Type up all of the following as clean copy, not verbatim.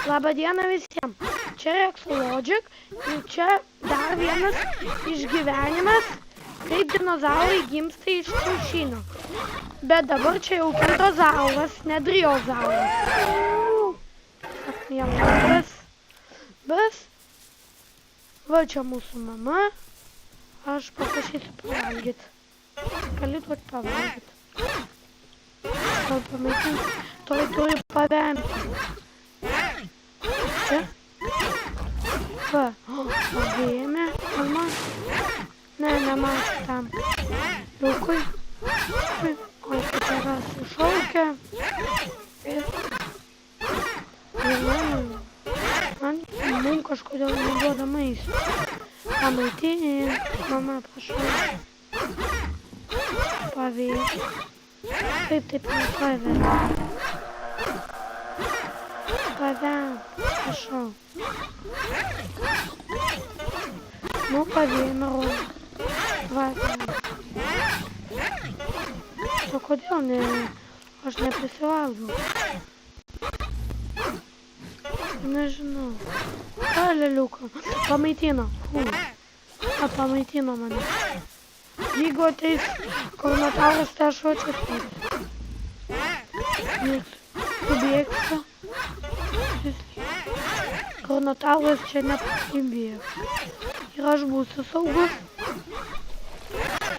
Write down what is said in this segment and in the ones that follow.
Labą dieną visiems. Čia Rexo Logic ir čia dar vienas išgyvenimas, kaip dinozaurai gimsta iš kiaušinio. Bet dabar čia jau kitozauras, ne driozauras. Mielas. Bas. Va čia mūsų mama. Aš paprašysiu pavalgyti. Gali duoti pavalgyti. Gal pamaitinti. Toj turi pavemti. Čia. Va. Pavėjame. Mama. Ne, nemačiau tam. Liukui. O, kad yra sušaukia. Ir man kažkodėl neduoda maisto. Pamaitini. Mama, prašau. Pavėjai. Kaip taip nepavėjai? Pavėjai. Prašau. Nu, pavėjai, narod. Pavėjai. O kodėl ne? Aš neprisivalgau. Nežinau. Ką, leliuką? Pamaitino. Pamaitino mane. Jeigu ateis Karnotauras, tai aš atsisėsiu. Jis subėgsta. Karnotauras čia nepasibėgs. Ir aš būsiu saugus.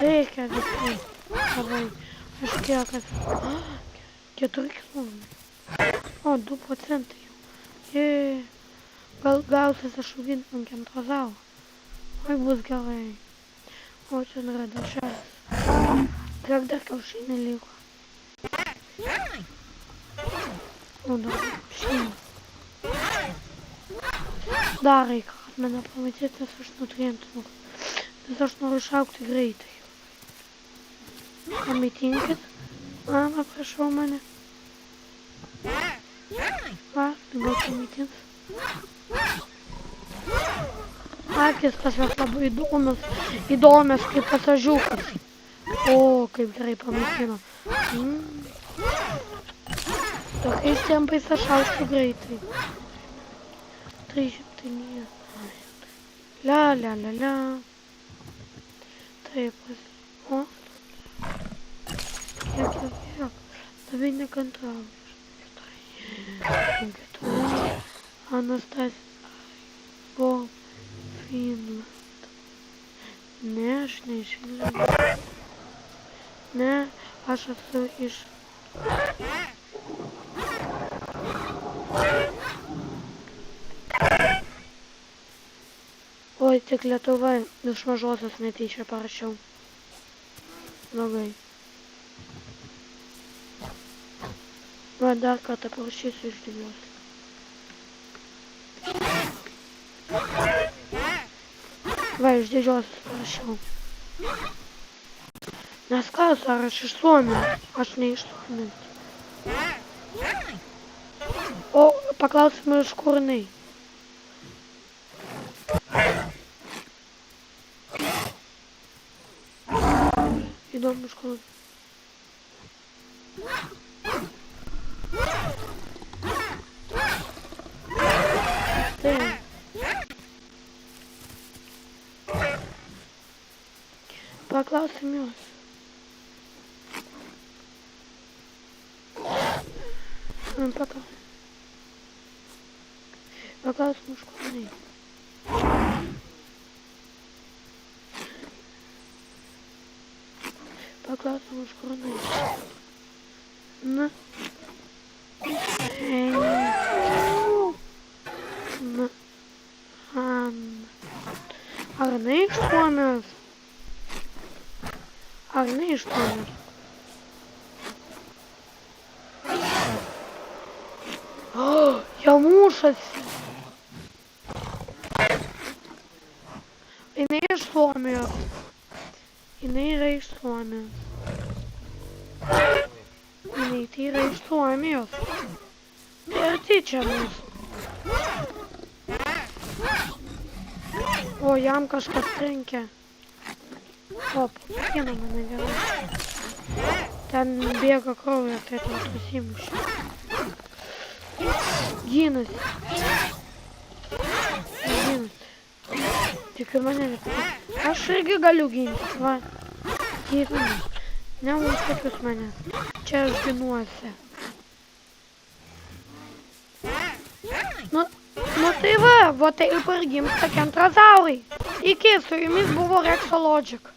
Reikia visai. Savai. Aš kiek esu. 4 kilometrai. O, 2% jau. Gal gausis aš auginti ant kentrozaurą. Oi, bus gerai. O, čia yra dešrelis. Kiek dar kiaušinį liko. O, dar kiaušinį. Dar reikia, kad mane pamatyti, nes aš nutrientų. Nes aš noriu išaugti greitai. Pamaitinkit. Mama, prašau mane. Va, dabar pamaitins. Akis pas jos labai įdomios kaip pasažiukas. O, kaip gerai pamaitino. Tokiais tempais aš augsiu greitai. 300 nie. La. Taip, o. Kiek. Tavai nekantrauju. Anastasija. Bob. Finland. Ne, aš ne iš Finlandio. Ne, aš esu iš... Oi, tik Lietuva iš mažosios netyčia parašiau. Blogai. Va, dar kartą parašysiu iš didžios. Va, iš didžiosios parašiau. Nes kas, ar aš iš Suomijos? Aš ne iš Suomijos. O, paklausime iš kur jinai. Įdomu iš kur. Paklausim jos. Paklausim iš kur jinai. Paklausim iš kur jinai. Na. Ar jinai iš Suomijos? Ar ne iš Suomijos? O, jau mušasi. Jinai iš Suomijos. Jinai yra iš Suomijos. Jinai tai yra iš Suomijos. Tai arti čia mūsų. O, jam kažkas trenkia. O, pakina mane gerai. Ten bėga kraujas, tai tau susimušė. Ginasi. Ginasi. Tik mane nepasakė. Aš irgi galiu gintis, va. Gyvenu. Neužtek jūs manęs. Čia aš ginuosi. Nu tai va taip ir gimsta kentrazaurai. Iki, su jumis buvo Rexologic.